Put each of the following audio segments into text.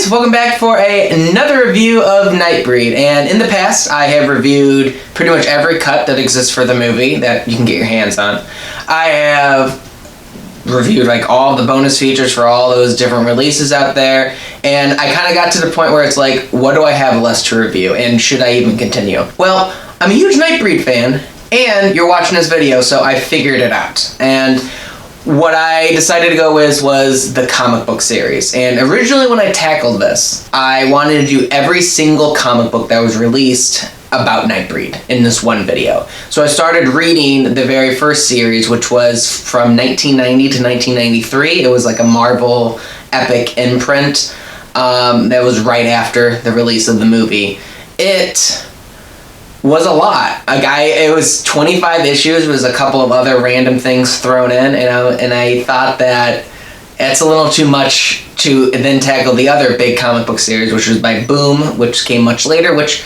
guys, welcome back for another review of Nightbreed. And in the past, I have reviewed pretty much every cut that exists for the movie that you can get your hands on. I have reviewed like all the bonus features for all those different releases out there, and I kind of got to the point where it's like, what do I have left to review, and should I even continue? Well, I'm a huge Nightbreed fan, and you're watching this video, so I figured it out. And what I decided to go with was the comic book series. And originally when I tackled this, I wanted to do every single comic book that was released about Nightbreed in this one video. So I started reading the very first series, which was from 1990 to 1993. It was like a Marvel epic imprint that was right after the release of the movie. It was a lot. It was 25 issues, was a couple of other random things thrown in, and I thought that it's a little too much to then tackle the other big comic book series, which was by Boom, which came much later, which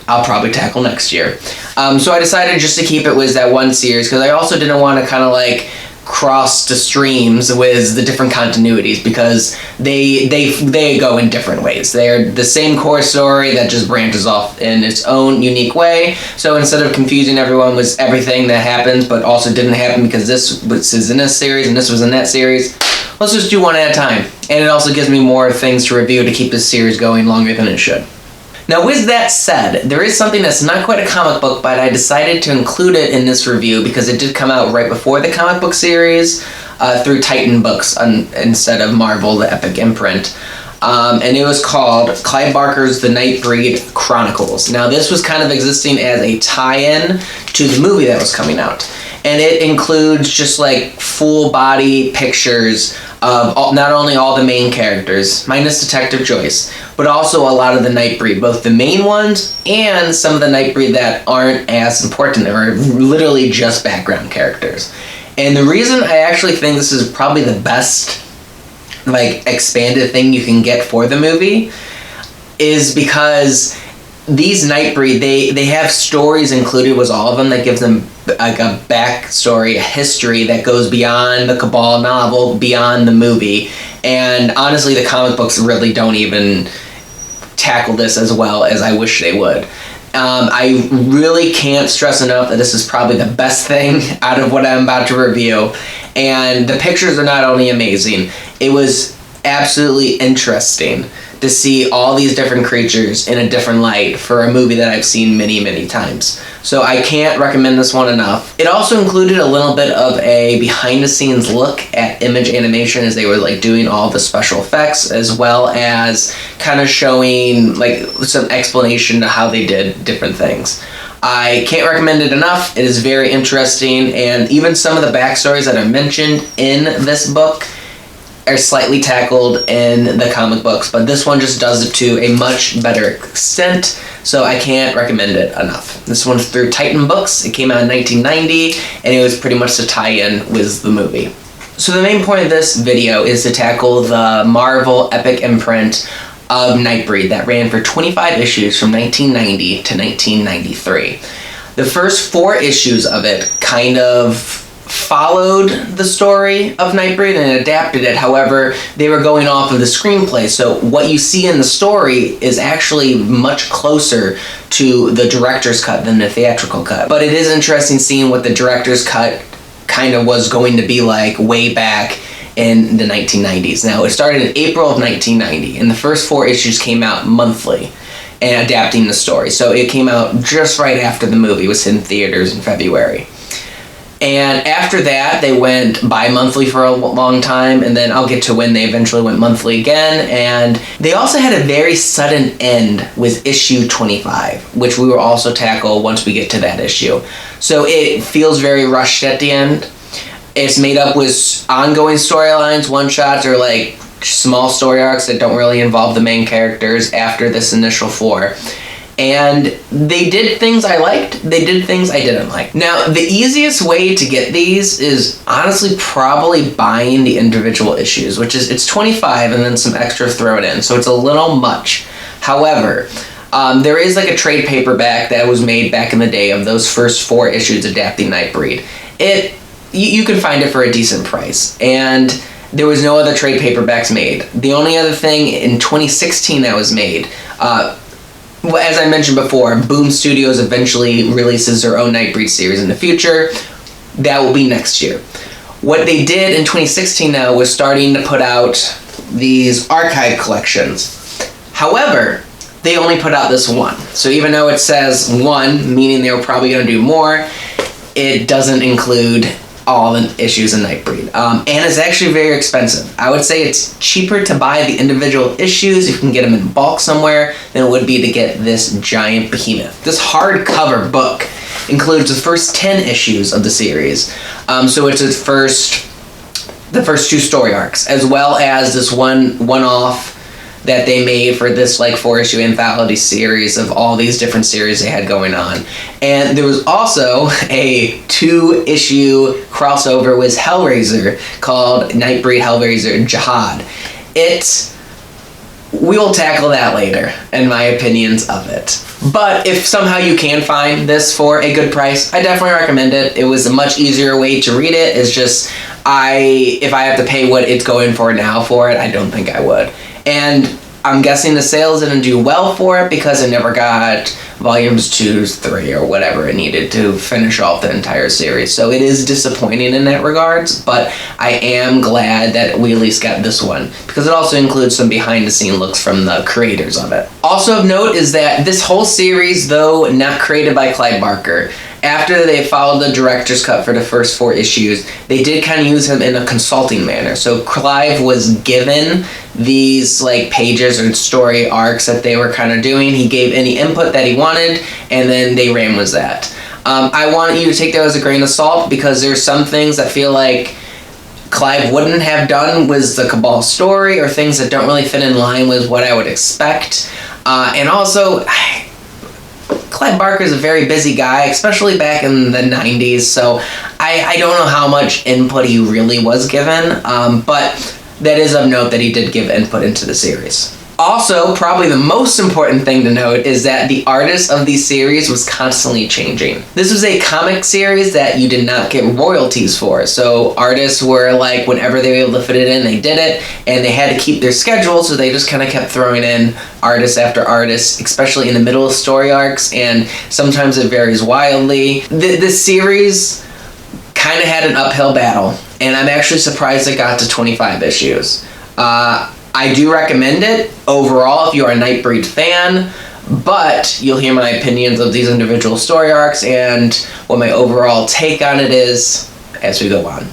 I'll probably tackle next year. So I decided just to keep it with that one series, because I also didn't want to kind of like cross the streams with the different continuities, because they go in different ways. They're the same core story that just branches off in its own unique way. So instead of confusing everyone with everything that happens but also didn't happen because this was in this series and this was in that series, let's just do one at a time. And it also gives me more things to review to keep this series going longer than it should. Now, with that said, there is something that's not quite a comic book, but I decided to include it in this review because it did come out right before the comic book series through Titan Books instead of Marvel, the epic imprint. And it was called Clive Barker's The Nightbreed Chronicles. Now, this was kind of existing as a tie-in to the movie that was coming out. And it includes just like full body pictures of not only all the main characters, minus Detective Joyce, but also a lot of the Nightbreed, both the main ones and some of the Nightbreed that aren't as important, or literally just background characters. And the reason I actually think this is probably the best like expanded thing you can get for the movie is because these Nightbreed, they have stories included with all of them that gives them like a backstory, a history that goes beyond the Cabal novel, beyond the movie. And honestly, the comic books really don't even tackle this as well as I wish they would. I really can't stress enough that this is probably the best thing out of what I'm about to review. And the pictures are not only amazing, it was absolutely interesting to see all these different creatures in a different light for a movie that I've seen many, many times. So I can't recommend this one enough. It also included a little bit of a behind-the-scenes look at Image Animation as they were like doing all the special effects, as well as kind of showing like some explanation to how they did different things. I can't recommend it enough. It is very interesting, and even some of the backstories that are mentioned in this book are slightly tackled in the comic books, but this one just does it to a much better extent, so I can't recommend it enough. This one's through Titan Books. It came out in 1990, and it was pretty much to tie in with the movie. So the main point of this video is to tackle the Marvel epic imprint of Nightbreed that ran for 25 issues from 1990 to 1993. The first 4 issues of it kind of followed the story of Nightbreed and adapted it. However, they were going off of the screenplay, so what you see in the story is actually much closer to the director's cut than the theatrical cut. But it is interesting seeing what the director's cut kind of was going to be like way back in the 1990s. Now, it started in April of 1990, and the first 4 issues came out monthly and adapting the story. So it came out just right after the movie was in theaters in February. And after that, they went bi-monthly for a long time, and then I'll get to when they eventually went monthly again. And they also had a very sudden end with issue 25, which we will also tackle once we get to that issue. So it feels very rushed at the end. It's made up with ongoing storylines, one-shots, or like small story arcs that don't really involve the main characters after this initial 4. And they did things I liked, they did things I didn't like. Now, the easiest way to get these is honestly probably buying the individual issues, which is, it's 25 and then some extra thrown in, so it's a little much. However, there is like a trade paperback that was made back in the day of those first 4 issues adapting Nightbreed. You can find it for a decent price, and there was no other trade paperbacks made. The only other thing in 2016 that was made, as I mentioned before, Boom Studios eventually releases their own Nightbreed series in the future. That will be next year. What they did in 2016 now was starting to put out these archive collections. However, they only put out this one. So even though it says one, meaning they were probably going to do more, it doesn't include all the issues in Nightbreed. And it's actually very expensive. I would say it's cheaper to buy the individual issues, if you can get them in bulk somewhere, than it would be to get this giant behemoth. This hardcover book includes the first 10 issues of the series. So it's the first 2 story arcs, as well as this one-off that they made for this like 4-issue anthology series of all these different series they had going on. And there was also a 2-issue crossover with Hellraiser called Nightbreed Hellraiser Jihad. We will tackle that later, in my opinions of it. But if somehow you can find this for a good price, I definitely recommend it. It was a much easier way to read it. It's just, if I have to pay what it's going for now for it, I don't think I would. And I'm guessing the sales didn't do well for it because it never got volumes 2, 3, or whatever it needed to finish off the entire series. So it is disappointing in that regards, but I am glad that we at least got this one because it also includes some behind-the-scene looks from the creators of it. Also of note is that this whole series, though not created by Clive Barker, after they followed the director's cut for the first 4 issues, they did kind of use him in a consulting manner. So Clive was given these like pages or story arcs that they were kind of doing. He gave any input that he wanted, and then they ran with that. I want you to take that as a grain of salt because there's some things that feel like Clive wouldn't have done with the Cabal story, or things that don't really fit in line with what I would expect. And also, Clive Barker is a very busy guy, especially back in the 90s, so I don't know how much input he really was given, but that is of note that he did give input into the series. Also, probably the most important thing to note is that the artist of these series was constantly changing. This was a comic series that you did not get royalties for, so artists were like, whenever they were able to fit it in, they did it, and they had to keep their schedule, so they just kind of kept throwing in artist after artist, especially in the middle of story arcs, and sometimes it varies wildly. This series kind of had an uphill battle, and I'm actually surprised it got to 25 issues. I do recommend it overall if you are a Nightbreed fan, but you'll hear my opinions of these individual story arcs and what my overall take on it is as we go on.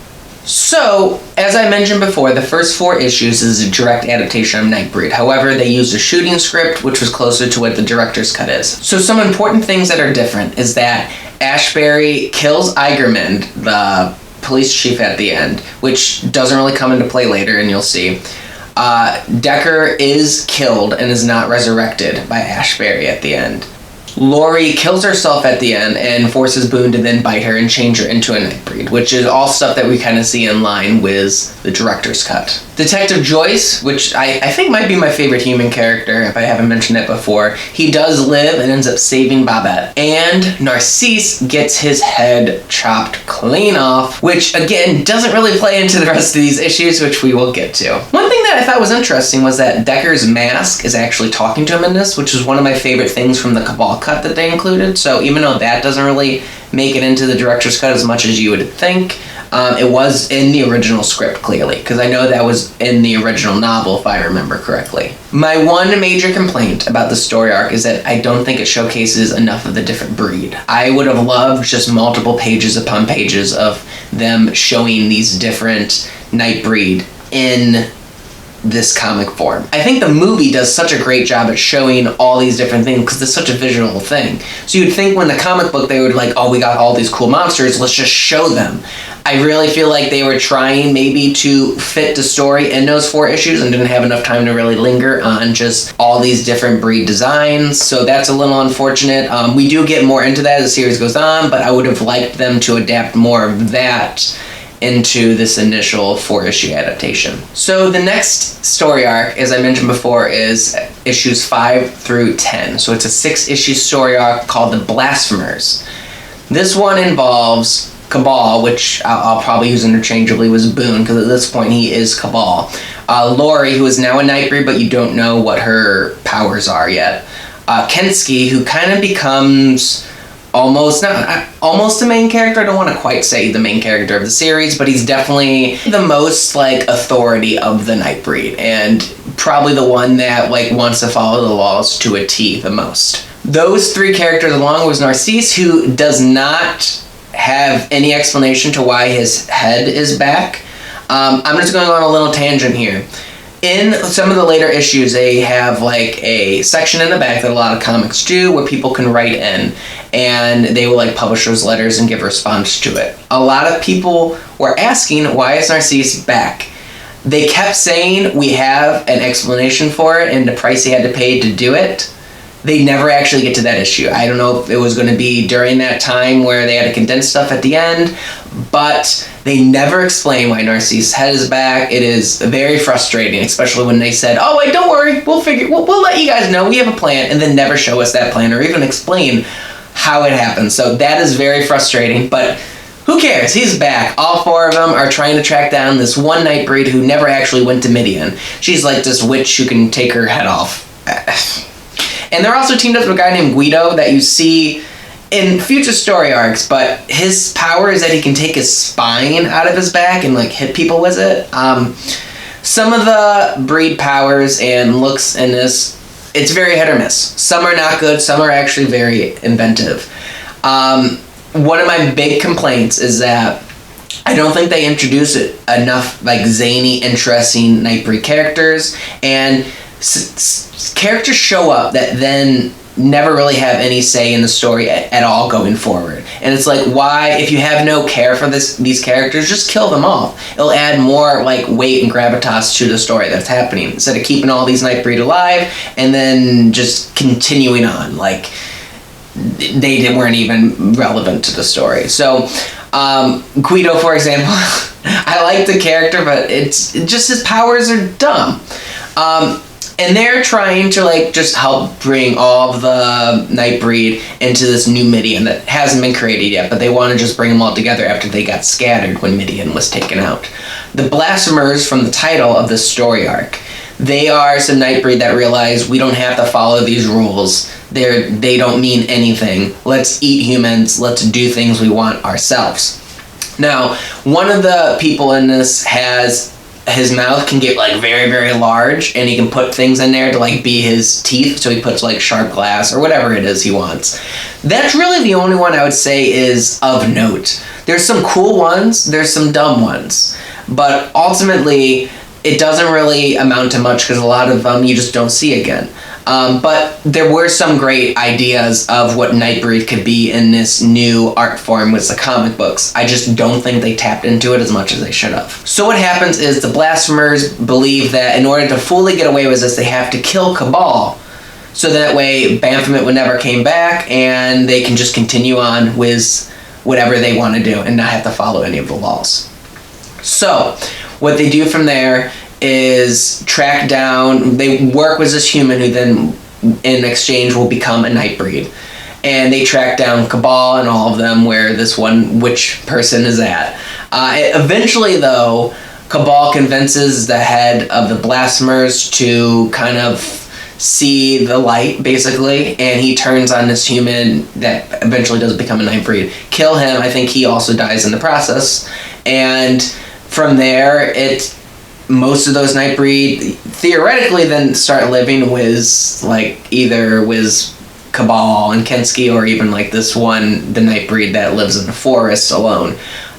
So, as I mentioned before, the first 4 issues is a direct adaptation of Nightbreed. However, they used a shooting script, which was closer to what the director's cut is. So some important things that are different is that Ashbury kills Eigerman, the police chief at the end, which doesn't really come into play later, and you'll see. Decker is killed and is not resurrected by Ashbury at the end. Laurie kills herself at the end and forces Boone to then bite her and change her into a Nightbreed, which is all stuff that we kind of see in line with the director's cut. Detective Joyce, which I think might be my favorite human character if I haven't mentioned it before, he does live and ends up saving Babette. And Narcisse gets his head chopped clean off, which again doesn't really play into the rest of these issues, which we will get to. One thing that I thought was interesting was that Decker's mask is actually talking to him in this, which is one of my favorite things from the Cabal cut that they included. So even though that doesn't really make it into the director's cut as much as you would think, it was in the original script clearly, because I know that was in the original novel if I remember correctly. My one major complaint about the story arc is that I don't think it showcases enough of the different breed. I would have loved just multiple pages upon pages of them showing these different Nightbreed in this comic form. I think the movie does such a great job at showing all these different things because it's such a visual thing. So you'd think when the comic book they would like, oh, we got all these cool monsters, let's just show them. I really feel like they were trying maybe to fit the story in those 4 issues and didn't have enough time to really linger on just all these different breed designs. So that's a little unfortunate. We do get more into that as the series goes on, but I would have liked them to adapt more of that into this initial 4-issue adaptation. So the next story arc, as I mentioned before, is issues 5 through 10. So it's a 6-issue story arc called The Blasphemers. This one involves Cabal, which I'll probably use interchangeably, was Boone, because at this point he is Cabal. Lori, who is now a Nightbreed, but you don't know what her powers are yet. Kensky, who kind of becomes almost a main character. I don't want to quite say the main character of the series, but he's definitely the most like authority of the Nightbreed, and probably the one that like wants to follow the laws to a T the most. Those three characters, along with Narcisse, who does not have any explanation to why his head is back. I'm just going on a little tangent here. In some of the later issues, they have like a section in the back that a lot of comics do where people can write in, and they will like publish those letters and give a response to it. A lot of people were asking, why is Narcisse back? They kept saying we have an explanation for it and the price he had to pay to do it. They never actually get to that issue. I don't know if it was going to be during that time where they had to condense stuff at the end, but they never explain why Narcisse's head is back. It is very frustrating, especially when they said, oh wait, don't worry, we'll let you guys know, we have a plan, and then never show us that plan or even explain how it happened. So that is very frustrating, but who cares? He's back. All four of them are trying to track down this one Nightbreed who never actually went to Midian. She's like this witch who can take her head off. And they're also teamed up with a guy named Guido that you see in future story arcs, but his power is that he can take his spine out of his back and like hit people with it. Some of the breed powers and looks in this, it's very hit or miss. Some are not good, some are actually very inventive. One of my big complaints is that I don't think they introduce enough like zany, interesting Nightbreed characters, and characters show up that then never really have any say in the story at all going forward. And it's like, why, if you have no care for these characters, just kill them off. It'll add more like weight and gravitas to the story that's happening, instead of keeping all these Nightbreed alive and then just continuing on like they weren't even relevant to the story. So Guido, for example, I like the character, but it's just his powers are dumb. And they're trying to like just help bring all of the Nightbreed into this new Midian that hasn't been created yet, but they want to just bring them all together after they got scattered when Midian was taken out. The Blasphemers, from the title of this story arc, they are some Nightbreed that realize we don't have to follow these rules. They don't mean anything. Let's eat humans. Let's do things we want ourselves. Now, one of the people in this has his mouth can get like very, very large, and he can put things in there to like be his teeth, so he puts like sharp glass or whatever it is he wants. That's really the only one I would say is of note. There's some cool ones, there's some dumb ones, but ultimately it doesn't really amount to much because a lot of them you just don't see again. But there were some great ideas of what Nightbreed could be in this new art form with the comic books. I just don't think they tapped into it as much as they should have. So what happens is the Blasphemers believe that in order to fully get away with this, they have to kill Cabal. So that way Baphomet would never came back, and they can just continue on with whatever they want to do and not have to follow any of the laws. So what they do from there is track down, they work with this human who then in exchange will become a Nightbreed, and they track down Cabal and all of them where this one witch person is at. Eventually though, Cabal convinces the head of the Blasphemers to kind of see the light basically, and he turns on this human that eventually does become a Nightbreed, kill him. I think he also dies in the process, and from there most of those Nightbreed theoretically then start living with like either with Cabal and Kensky, or even like this one, the Nightbreed that lives in the forest alone.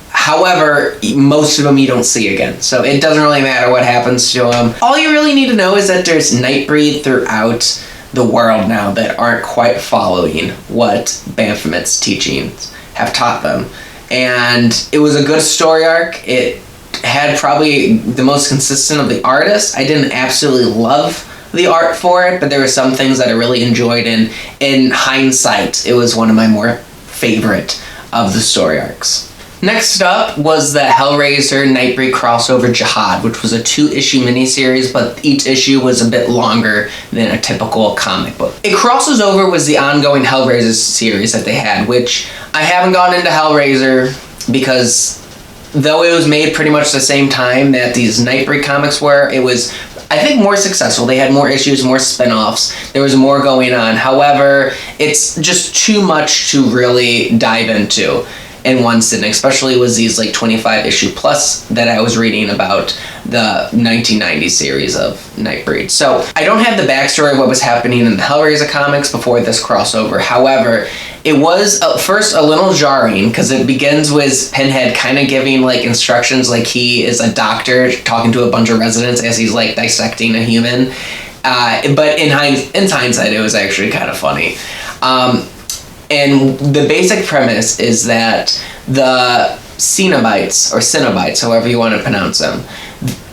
However, most of them you don't see again, so it doesn't really matter what happens to them. All you really need to know is that there's Nightbreed throughout the world now that aren't quite following what Baphomet's teachings have taught them. And it was a good story arc. It had probably the most consistent of the artists. I didn't absolutely love the art for it, but there were some things that I really enjoyed, and in hindsight, it was one of my more favorite of the story arcs. Next up was the Hellraiser Nightbreed crossover Jihad, which was a 2-issue miniseries, but each issue was a bit longer than a typical comic book. It crosses over with the ongoing Hellraiser series that they had, which I haven't gone into Hellraiser because though it was made pretty much the same time that these Nightbreed comics were, it was, I think, more successful. They had more issues, more spin-offs. There was more going on. However, it's just too much to really dive into in one sitting, especially with these like 25 issue plus that I was reading about the 1990 series of Nightbreed. So I don't have the backstory of what was happening in the Hellraiser comics before this crossover. However, it was first a little jarring because it begins with Pinhead kind of giving like instructions, like he is a doctor talking to a bunch of residents as he's like dissecting a human. But in hindsight, it was actually kind of funny. And the basic premise is that the Cenobites, or Cenobites, however you want to pronounce them,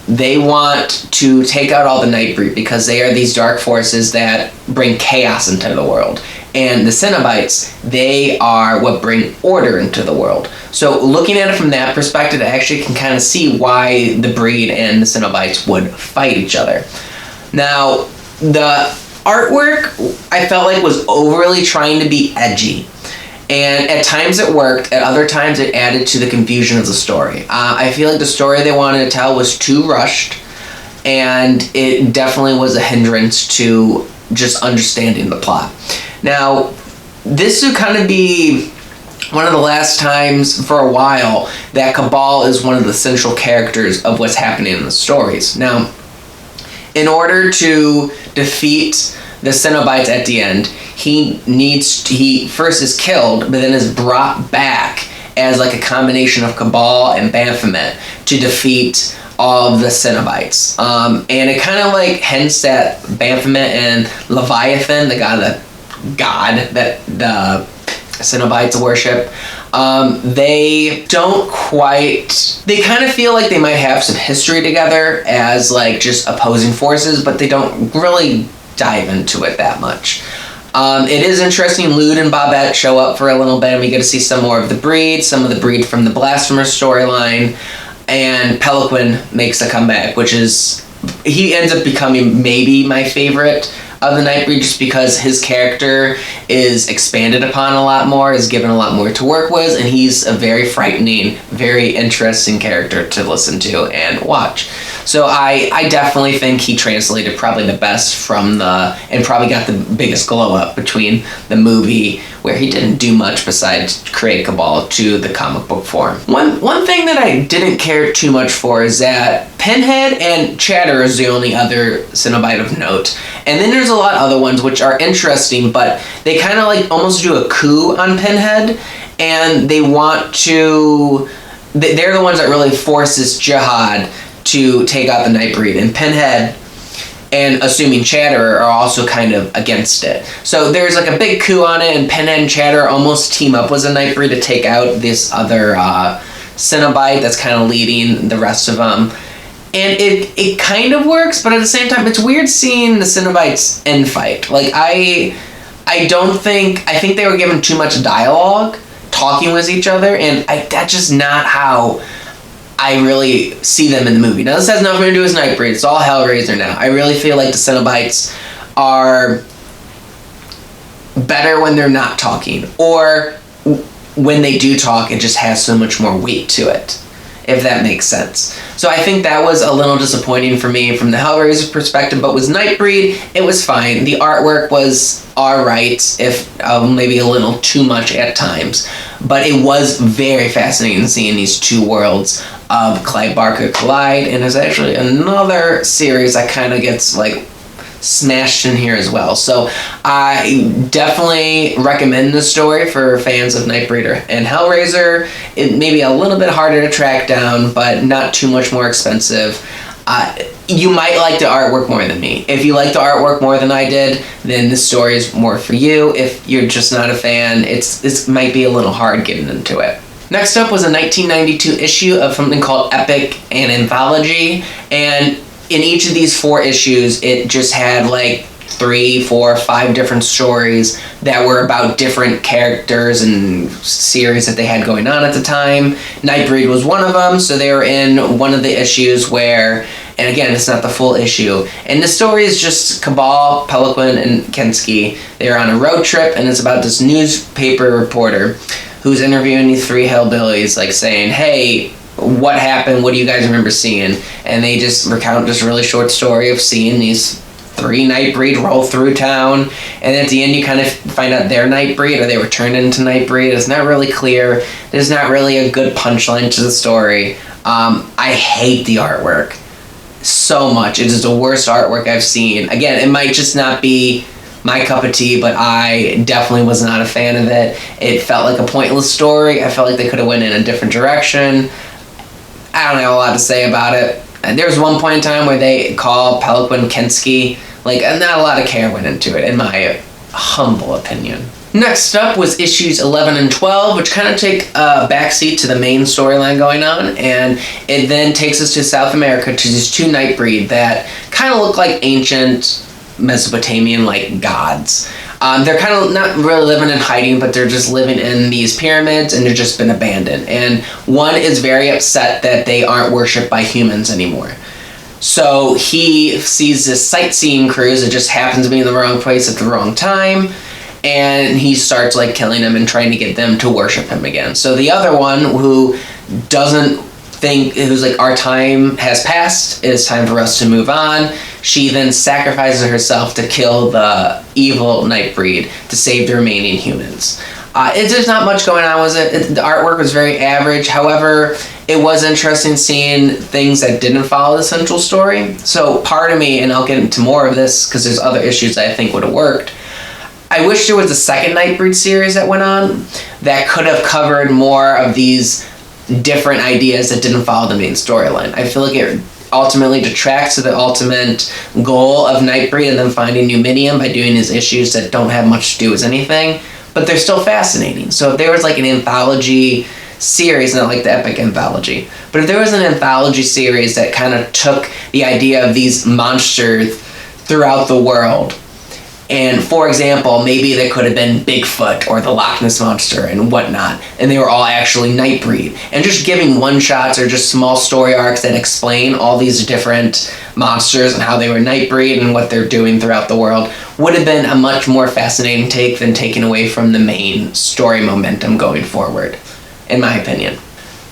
they want to take out all the Nightbreed because they are these dark forces that bring chaos into the world. And the Cenobites, they are what bring order into the world. So looking at it from that perspective, I actually can kind of see why the Breed and the Cenobites would fight each other. Now, the artwork, I felt like, was overly trying to be edgy. And at times it worked, at other times it added to the confusion of the story. I feel like the story they wanted to tell was too rushed, and it definitely was a hindrance to just understanding the plot. Now, this would kind of be one of the last times for a while that Cabal is one of the central characters of what's happening in the stories. Now, in order to defeat the Cenobites at the end, he first is killed, but then is brought back as like a combination of Cabal and Baphomet to defeat all of the Cenobites. And it kind of like hints that Baphomet and Leviathan, the god that the Cenobites worship, they don't quite, they kind of feel like they might have some history together as like just opposing forces, but they don't really dive into it that much. It is interesting, Lude and Bobette show up for a little bit, and we get to see some more of the Breed, some of the Breed from the Blasphemers storyline, and Pelican makes a comeback, which is, he ends up becoming maybe my favorite of the Nightbreed, just because his character is expanded upon a lot more, is given a lot more to work with, and he's a very frightening, very interesting character to listen to and watch. So I definitely think he translated probably the best from and probably got the biggest glow up between the movie, where he didn't do much besides create Cabal, to the comic book form. One thing that I didn't care too much for is that Pinhead and Chatter is the only other Cenobite of note. And then there's a lot of other ones which are interesting, but they kind of like almost do a coup on Pinhead, and they want to, they're the ones that really forces Jihad to take out the Nightbreed, and Pinhead and assuming Chatter are also kind of against it. So there's like a big coup on it, and Pinhead and Chatter almost team up with a Nightbreed to take out this other Cenobite that's kind of leading the rest of them. And it kind of works, but at the same time, it's weird seeing the Cenobites infight. Like, I think they were given too much dialogue, talking with each other, and that's just not how I really see them in the movie. Now, this has nothing to do with Nightbreed. It's all Hellraiser now. I really feel like the Cenobites are better when they're not talking, or when they do talk, it just has so much more weight to it, if that makes sense. So I think that was a little disappointing for me from the Hellraiser perspective, but with Nightbreed, it was fine. The artwork was alright, if maybe a little too much at times, but it was very fascinating seeing these two worlds of Clive Barker collide, and there's actually another series that kind of gets like smashed in here as well. So I definitely recommend this story for fans of Nightbreed and Hellraiser. It may be a little bit harder to track down, but not too much more expensive. You might like the artwork more than me. If you like the artwork more than I did, then this story is more for you. If you're just not a fan, it might be a little hard getting into it. Next up was a 1992 issue of something called Epic and Anthology, and in each of these 4 issues, it just had like 3, 4, 5 different stories that were about different characters and series that they had going on at the time. Nightbreed was one of them, so they were in one of the issues where, and again, it's not the full issue, and the story is just Cabal, Pelican, and Kensky. They're on a road trip, and it's about this newspaper reporter who's interviewing these 3 hillbillies, like saying, hey, what happened? What do you guys remember seeing? And they just recount this really short story of seeing these 3 Nightbreed roll through town, and at the end you kind of find out they're Nightbreed or they were turned into Nightbreed. It's not really clear. There's not really a good punchline to the story. I hate the artwork so much. It is the worst artwork I've seen. Again, it might just not be my cup of tea, but I definitely was not a fan of it. It felt like a pointless story. I felt like they could have went in a different direction. I don't have a lot to say about it. And there was one point in time where they call Pelican Kensky. Like, not a lot of care went into it, in my humble opinion. Next up was issues 11 and 12, which kind of take a backseat to the main storyline going on, and it then takes us to South America to these 2 Nightbreed that kind of look like ancient Mesopotamian, like, gods. They're kind of not really living in hiding, but they're just living in these pyramids, and they've just been abandoned. And one is very upset that they aren't worshipped by humans anymore. So he sees this sightseeing cruise that just happens to be in the wrong place at the wrong time, and he starts, like, killing them and trying to get them to worship him again. So the other one, who doesn't think, who's like, our time has passed, it's time for us to move on, she then sacrifices herself to kill the evil Nightbreed to save the remaining humans. There's not much going on with it. The artwork was very average. However, it was interesting seeing things that didn't follow the central story. So part of me, and I'll get into more of this because there's other issues that I think would have worked, I wish there was a second Nightbreed series that went on that could have covered more of these different ideas that didn't follow the main storyline. I feel like it ultimately detracts to the ultimate goal of Nightbreed and then finding new Midian by doing these issues that don't have much to do with anything, but they're still fascinating. So if there was like an anthology series, not like the epic anthology, but if there was an anthology series that kind of took the idea of these monsters throughout the world, and for example, maybe they could have been Bigfoot or the Loch Ness Monster and whatnot, and they were all actually Nightbreed, and just giving one-shots or just small story arcs that explain all these different monsters and how they were Nightbreed and what they're doing throughout the world would have been a much more fascinating take than taking away from the main story momentum going forward, in my opinion.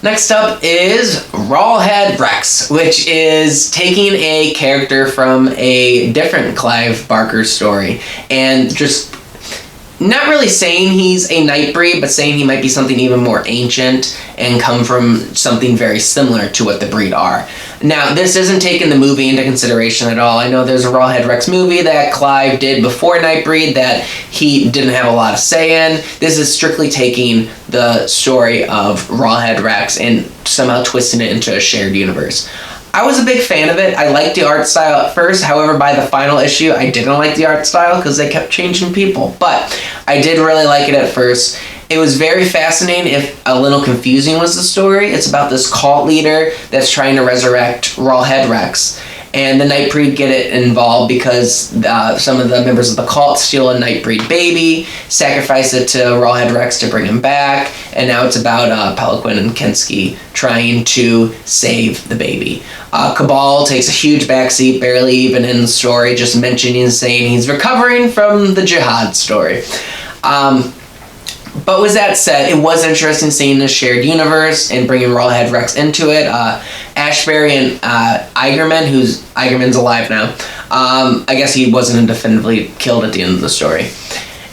Next up is Rawhead Rex, which is taking a character from a different Clive Barker story and just not really saying he's a Nightbreed, but saying he might be something even more ancient and come from something very similar to what the breed are. Now, this isn't taking the movie into consideration at all. I know there's a Rawhead Rex movie that Clive did before Nightbreed that he didn't have a lot of say in. This is strictly taking the story of Rawhead Rex and somehow twisting it into a shared universe. I was a big fan of it. I liked the art style at first. However, by the final issue, I didn't like the art style because they kept changing people. But I did really like it at first. It was very fascinating, if a little confusing was the story. It's about this cult leader that's trying to resurrect Rawhead Rex. And the Nightbreed get it involved because some of the members of the cult steal a Nightbreed baby, sacrifice it to Rawhead Rex to bring him back, and now it's about Pelican and Kensky trying to save the baby. Cabal takes a huge backseat, barely even in the story, just mentioning and saying he's recovering from the Jihad story. But with that said, it was interesting seeing this shared universe and bringing Rawhead Rex into it. Ashbury and Eigerman, Eigerman's alive now. I guess he wasn't definitively killed at the end of the story.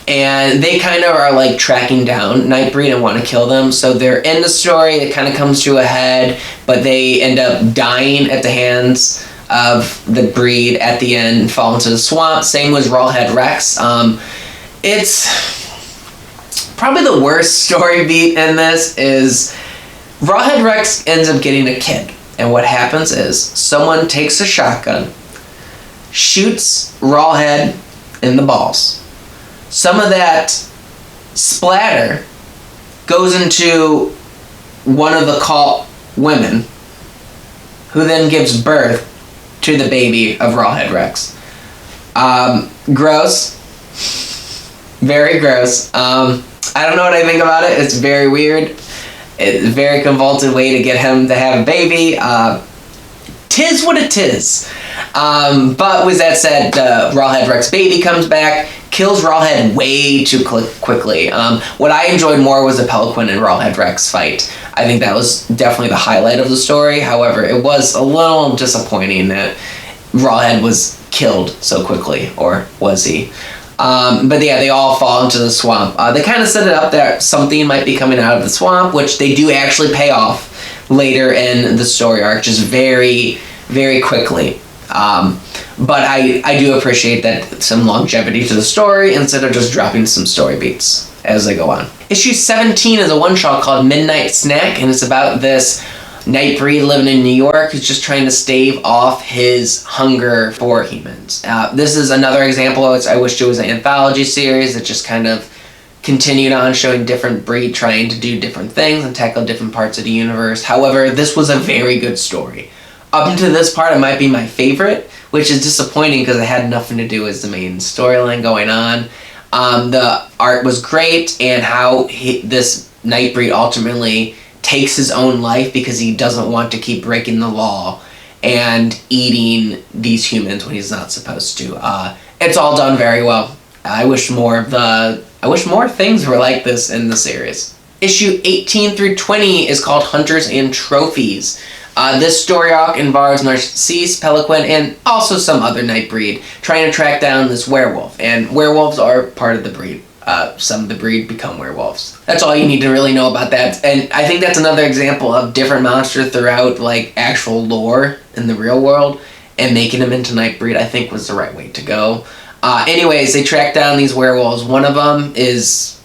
And they kind of are like tracking down Nightbreed and want to kill them. So they're in the story, it kind of comes to a head, but they end up dying at the hands of the breed at the end, fall into the swamp. Same with Rawhead Rex. It's probably the worst story beat in this is Rawhead Rex ends up getting a kid. And what happens is someone takes a shotgun, shoots Rawhead in the balls. Some of that splatter goes into one of the cult women, who then gives birth to the baby of Rawhead Rex. Gross. Very gross. I don't know what I think about it. It's very weird. It's a very convoluted way to get him to have a baby. Tis what it is. But with that said, Rawhead Rex baby comes back, kills Rawhead way too quickly. What I enjoyed more was the Peloquin and Rawhead Rex fight. I think that was definitely the highlight of the story. However, it was a little disappointing that Rawhead was killed so quickly, or was he? But yeah, they all fall into the swamp. They kind of set it up that something might be coming out of the swamp, which they do actually pay off later in the story arc, just very, very quickly. But I do appreciate that some longevity to the story instead of just dropping some story beats as they go on. Issue 17 is a one-shot called Midnight Snack, and it's about this Nightbreed living in New York who's just trying to stave off his hunger for humans. This is another example. I wish it was an anthology series that just kind of continued on showing different breed trying to do different things and tackle different parts of the universe. However, this was a very good story. Up until this part, it might be my favorite, which is disappointing because it had nothing to do with the main storyline going on. The art was great, and how this Nightbreed ultimately takes his own life because he doesn't want to keep breaking the law and eating these humans when he's not supposed to. It's all done very well. I wish more things were like this in the series. Issue 18 through 20 is called Hunters and Trophies. This story arc involves Narcisse, Peloquin, and also some other Nightbreed trying to track down this werewolf. And werewolves are part of the breed. Some of the breed become werewolves. That's all you need to really know about that. And I think that's another example of different monsters throughout like actual lore in the real world, and making them into Nightbreed I think was the right way to go. Anyways, they track down these werewolves. One of them is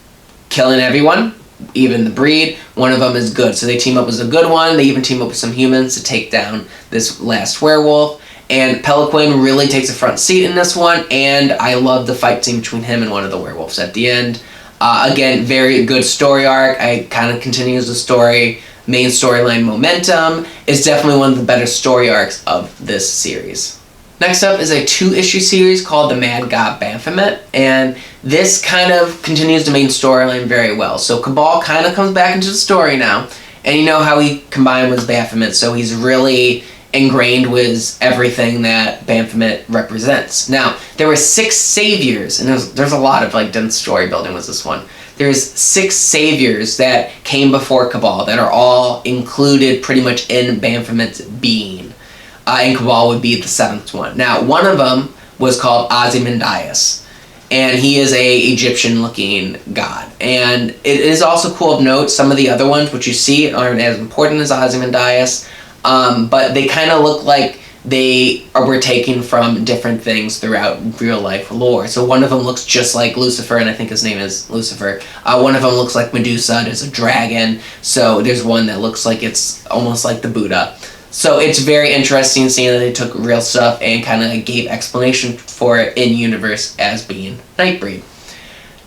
killing everyone, even the breed. One of them is good, so they team up as a good one. They even team up with some humans to take down this last werewolf. And Peloquin really takes a front seat in this one, and I love the fight scene between him and one of the werewolves at the end. Again, very good story arc. I kind of continues the story. Main storyline momentum is definitely one of the better story arcs of this series. Next up is a 2-issue series called the Mad God Baphomet, and this kind of continues the main storyline very well. So Cabal kind of comes back into the story now, and you know how he combined with Baphomet, so he's really ingrained with everything that Baphomet represents. Now, there were 6 saviors, and there's a lot of like dense story building with this one. There's 6 saviors that came before Cabal that are all included pretty much in Baphomet's being. And Cabal would be the 7th one. Now, one of them was called Ozymandias, and he is a Egyptian-looking god. And it is also cool of note, some of the other ones, which you see, aren't as important as Ozymandias, but they kind of look like they were taken from different things throughout real-life lore. So one of them looks just like Lucifer, and I think his name is Lucifer. One of them looks like Medusa. There's a dragon. So there's one that looks like it's almost like the Buddha. So it's very interesting seeing that they took real stuff and kind of gave explanation for it in-universe as being Nightbreed.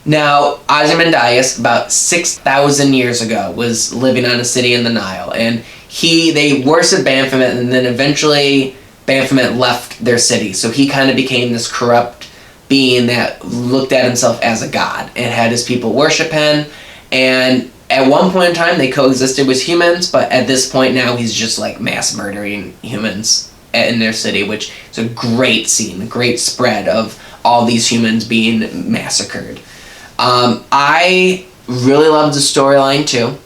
Now, Ozymandias, about 6,000 years ago, was living on a city in the Nile, and they worshipped Baphomet, and then eventually Baphomet left their city. So he kind of became this corrupt being that looked at himself as a god and had his people worship him. And at one point in time, they coexisted with humans, but at this point now, he's just like mass murdering humans in their city, which is a great scene, a great spread of all these humans being massacred. I really loved the storyline too.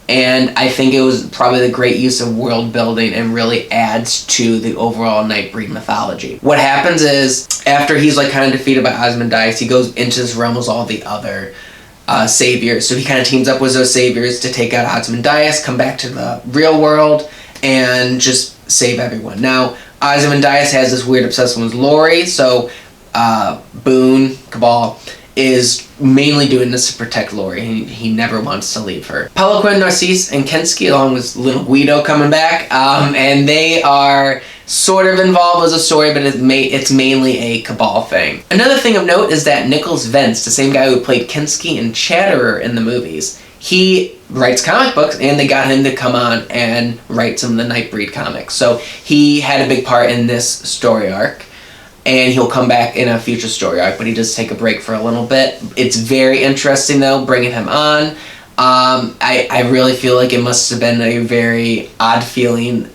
And I think it was probably the great use of world building and really adds to the overall Nightbreed mythology. What happens is, after he's like kind of defeated by Ozymandias, he goes into this realm with all the other saviors. So he kind of teams up with those saviors to take out Ozymandias, come back to the real world, and just save everyone. Now, Ozymandias has this weird obsession with Lori, so Boone, Cabal, is mainly doing this to protect Lori. He never wants to leave her. Peloquin, Narcisse, and Kinski, along with little Guido coming back, and they are sort of involved with the story, but it's mainly a Cabal thing. Another thing of note is that Nicholas Vence, the same guy who played Kinski and Chatterer in the movies, he writes comic books, and they got him to come on and write some of the Nightbreed comics. So he had a big part in this story arc. And he'll come back in a future story arc, but he does take a break for a little bit. It's very interesting, though, bringing him on. I really feel like it must have been a very odd feeling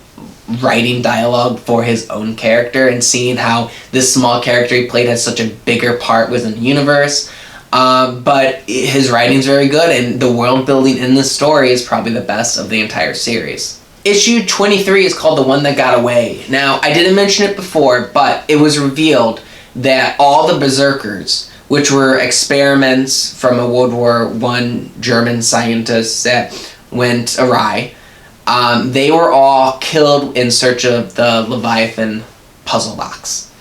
writing dialogue for his own character and seeing how this small character he played has such a bigger part within the universe. But his writing's very good, and the world building in this story is probably the best of the entire series. Issue 23 is called The One That Got Away. Now, I didn't mention it before, but it was revealed that all the berserkers, which were experiments from a World War I German scientists that went awry, they were all killed in search of the Leviathan puzzle box.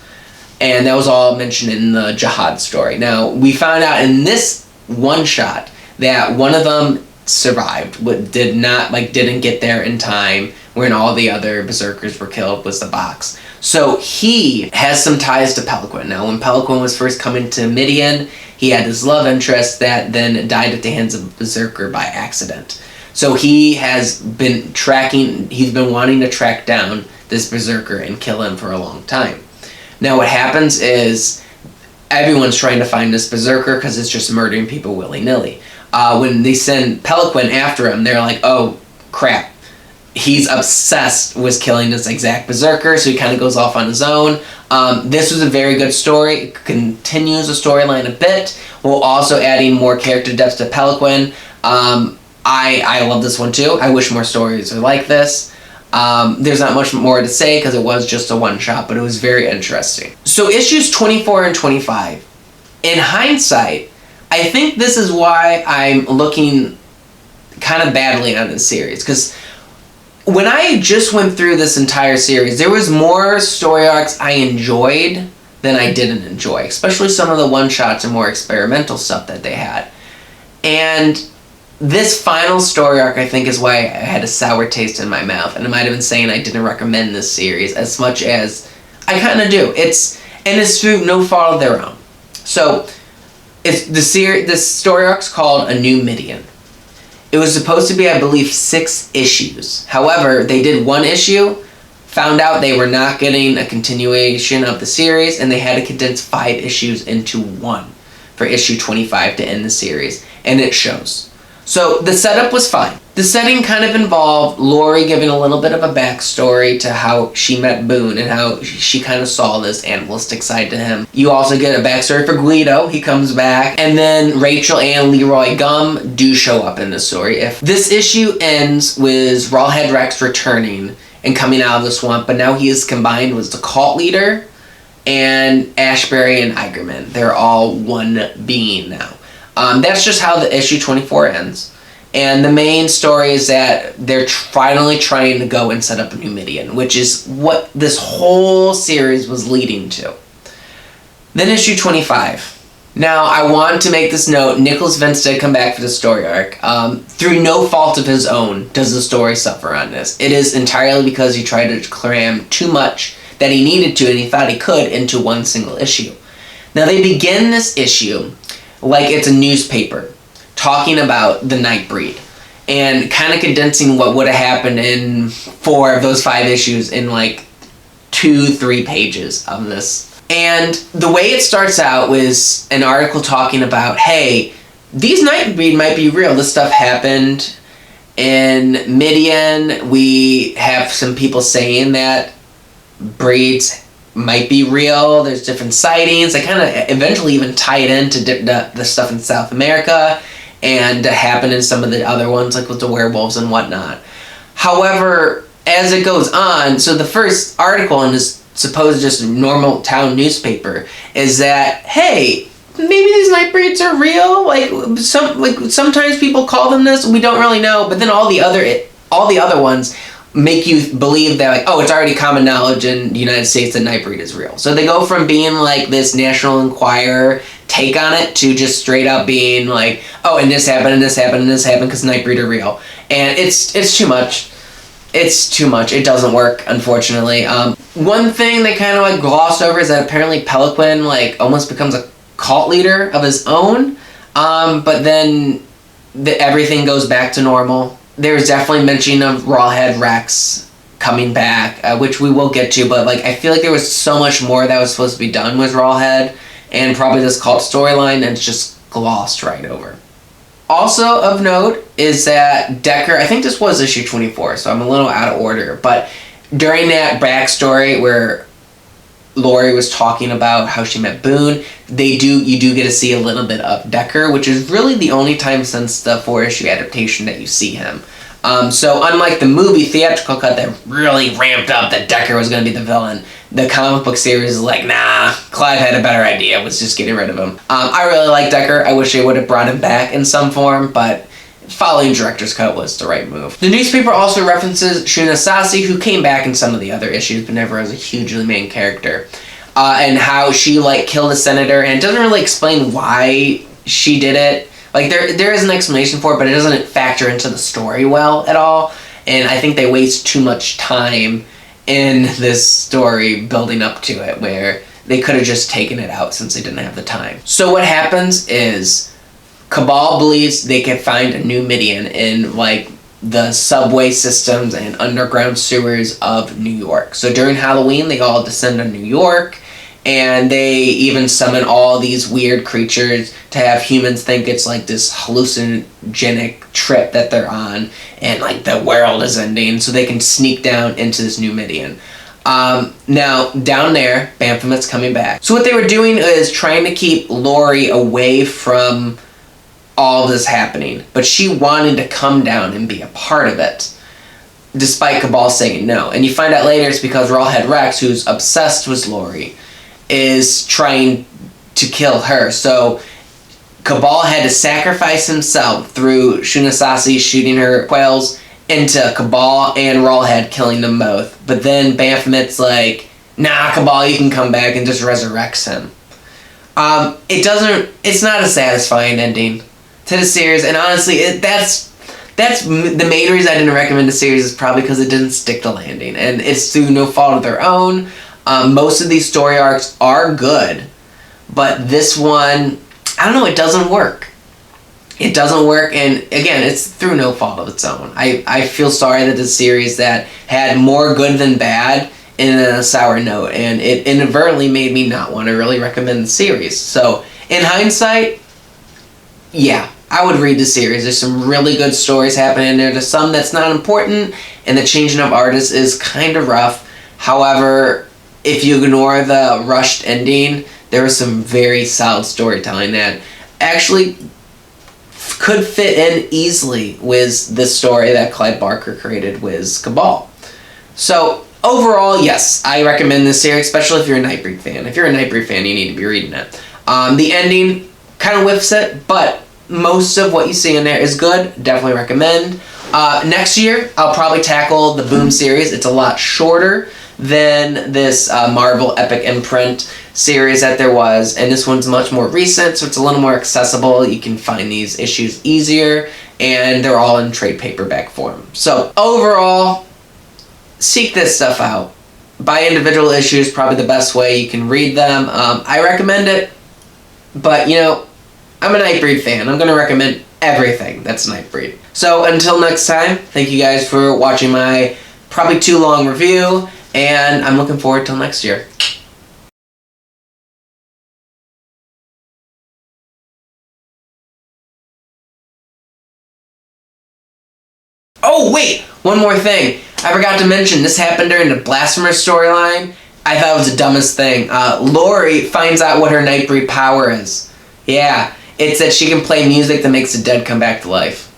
And that was all mentioned in the Jihad story. Now, we found out in this one-shot that one of them survived, but didn't get there in time when all the other berserkers were killed, was the box. So he has some ties to Peloquin. Now, when Peloquin was first coming to Midian, he had this love interest that then died at the hands of a berserker by accident. So he has been he's been wanting to track down this berserker and kill him for a long time. Now what happens is everyone's trying to find this berserker because it's just murdering people willy-nilly. When they send Peloquin after him, they're like, oh crap, he's obsessed with killing this exact berserker, so he kind of goes off on his own. This was a very good story. It continues the storyline a bit, while also adding more character depth to Peloquin. I love this one too. I wish more stories are like this. There's not much more to say because it was just a one-shot, but it was very interesting. So issues 24 and 25. In hindsight, I think this is why I'm looking kind of badly on this series, because when I just went through this entire series, there was more story arcs I enjoyed than I didn't enjoy, especially some of the one-shots and more experimental stuff that they had. And this final story arc, I think, is why I had a sour taste in my mouth, and I might have been saying I didn't recommend this series as much as I kind of do. It's through no fault of their own. So, this story arc's called A New Midian. It was supposed to be, I believe, 6 issues. However, they did 1 issue, found out they were not getting a continuation of the series, and they had to condense 5 issues into 1 for issue 25 to end the series, and it shows. So the setup was fine. The setting kind of involved Lori giving a little bit of a backstory to how she met Boone and how she kind of saw this animalistic side to him. You also get a backstory for Guido. He comes back. And then Rachel and Leroy Gum do show up in the story. If this issue ends with Rawhead Rex returning and coming out of the swamp, but now he is combined with the cult leader and Ashbury and Eigerman. They're all one being now. That's just how the issue 24 ends. And the main story is that they're finally trying to go and set up a new Midian, which is what this whole series was leading to. Then issue 25. Now, I want to make this note, Nicholas Vince did come back for the story arc. Through no fault of his own does the story suffer on this. It is entirely because he tried to cram too much that he needed to and he thought he could into one single issue. Now, they begin this issue like it's a newspaper, talking about the Nightbreed, and kind of condensing what would have happened in 4 of those 5 issues in like 2-3 pages of this. And the way it starts out was an article talking about, hey, these Nightbreed might be real. This stuff happened in Midian. We have some people saying that breeds might be real. There's different sightings. They kind of eventually even tie it into the stuff in South America and happened in some of the other ones, like with the werewolves and whatnot. However, as it goes on, so the first article in this supposed just normal town newspaper is that, hey, maybe these Nightbreeds are real. Sometimes people call them this. We don't really know. But then all the other ones make you believe that, like, oh, it's already common knowledge in the United States that Nightbreed is real. So they go from being like this National Enquirer take on it to just straight up being like, oh, and this happened, and this happened, and this happened because Nightbreed are real. And it's too much. It's too much. It doesn't work, unfortunately. One thing they kind of like glossed over is that apparently Peloquin like almost becomes a cult leader of his own. But then everything goes back to normal. There's definitely mention of Rawhead Rex coming back, which we will get to, but like I feel like there was so much more that was supposed to be done with Rawhead and probably this cult storyline, and it's just glossed right over. Also of note is that Decker, I think this was issue 24, so I'm a little out of order, but during that backstory where Laurie was talking about how she met Boone, you do get to see a little bit of Decker, which is really the only time since the 4-issue adaptation that you see him. So unlike the movie theatrical cut that really ramped up that Decker was going to be the villain, the comic book series is like, nah, Clive had a better idea, was just getting rid of him. I really like Decker. I wish they would have brought him back in some form, but following director's cut was the right move. The newspaper also references Shuna Sassi, who came back in some of the other issues, but never as a hugely main character. And how she, like, killed a senator, and it doesn't really explain why she did it. Like, there is an explanation for it, but it doesn't factor into the story well at all. And I think they waste too much time in this story building up to it, where they could have just taken it out since they didn't have the time. So what happens is Cabal believes they can find a new Midian in, like, the subway systems and underground sewers of New York. So during Halloween, they all descend on New York, and they even summon all these weird creatures to have humans think it's like this hallucinogenic trip that they're on, and like the world is ending, so they can sneak down into this new Midian. Now, down there, Baphomet's coming back. So what they were doing is trying to keep Laurie away from all this happening, but she wanted to come down and be a part of it, despite Cabal saying no. And you find out later it's because Rawhead Rex, who's obsessed with Laurie, is trying to kill her. So Cabal had to sacrifice himself through Shuna Sassi shooting her quails into Cabal and Rawhead, killing them both. But then Baphomet's like, nah, Cabal, you can come back, and just resurrects him. It's not a satisfying ending to the series, and honestly, that's the main reason I didn't recommend the series, is probably because it didn't stick to landing, and it's through no fault of their own. Most of these story arcs are good, but this one, I don't know, it doesn't work. It doesn't work, and again, it's through no fault of its own. I feel sorry that the series that had more good than bad in a sour note, and it inadvertently made me not want to really recommend the series. So, in hindsight, yeah, I would read the series. There's some really good stories happening in there. There's some that's not important, and the changing of artists is kind of rough. However, if you ignore the rushed ending, there was some very solid storytelling that actually could fit in easily with the story that Clive Barker created with Cabal. So, overall, yes, I recommend this series, especially if you're a Nightbreed fan. If you're a Nightbreed fan, you need to be reading it. The ending kind of whiffs it, but most of what you see in there is good. Definitely recommend. Next year, I'll probably tackle the Boom series. It's a lot shorter than this Marvel Epic imprint series that there was, and this one's much more recent, so it's a little more accessible. You can find these issues easier, and they're all in trade paperback form. So overall, seek this stuff out. Buy individual issues, probably the best way you can read them. I recommend it, but you know, I'm a Nightbreed fan. I'm going to recommend everything that's Nightbreed. So until next time, thank you guys for watching my probably too long review, and I'm looking forward till next year. Oh wait, one more thing. I forgot to mention, this happened during the Blasphemers storyline. I thought it was the dumbest thing. Laurie finds out what her Nightbreed power is. Yeah, it's that she can play music that makes the dead come back to life.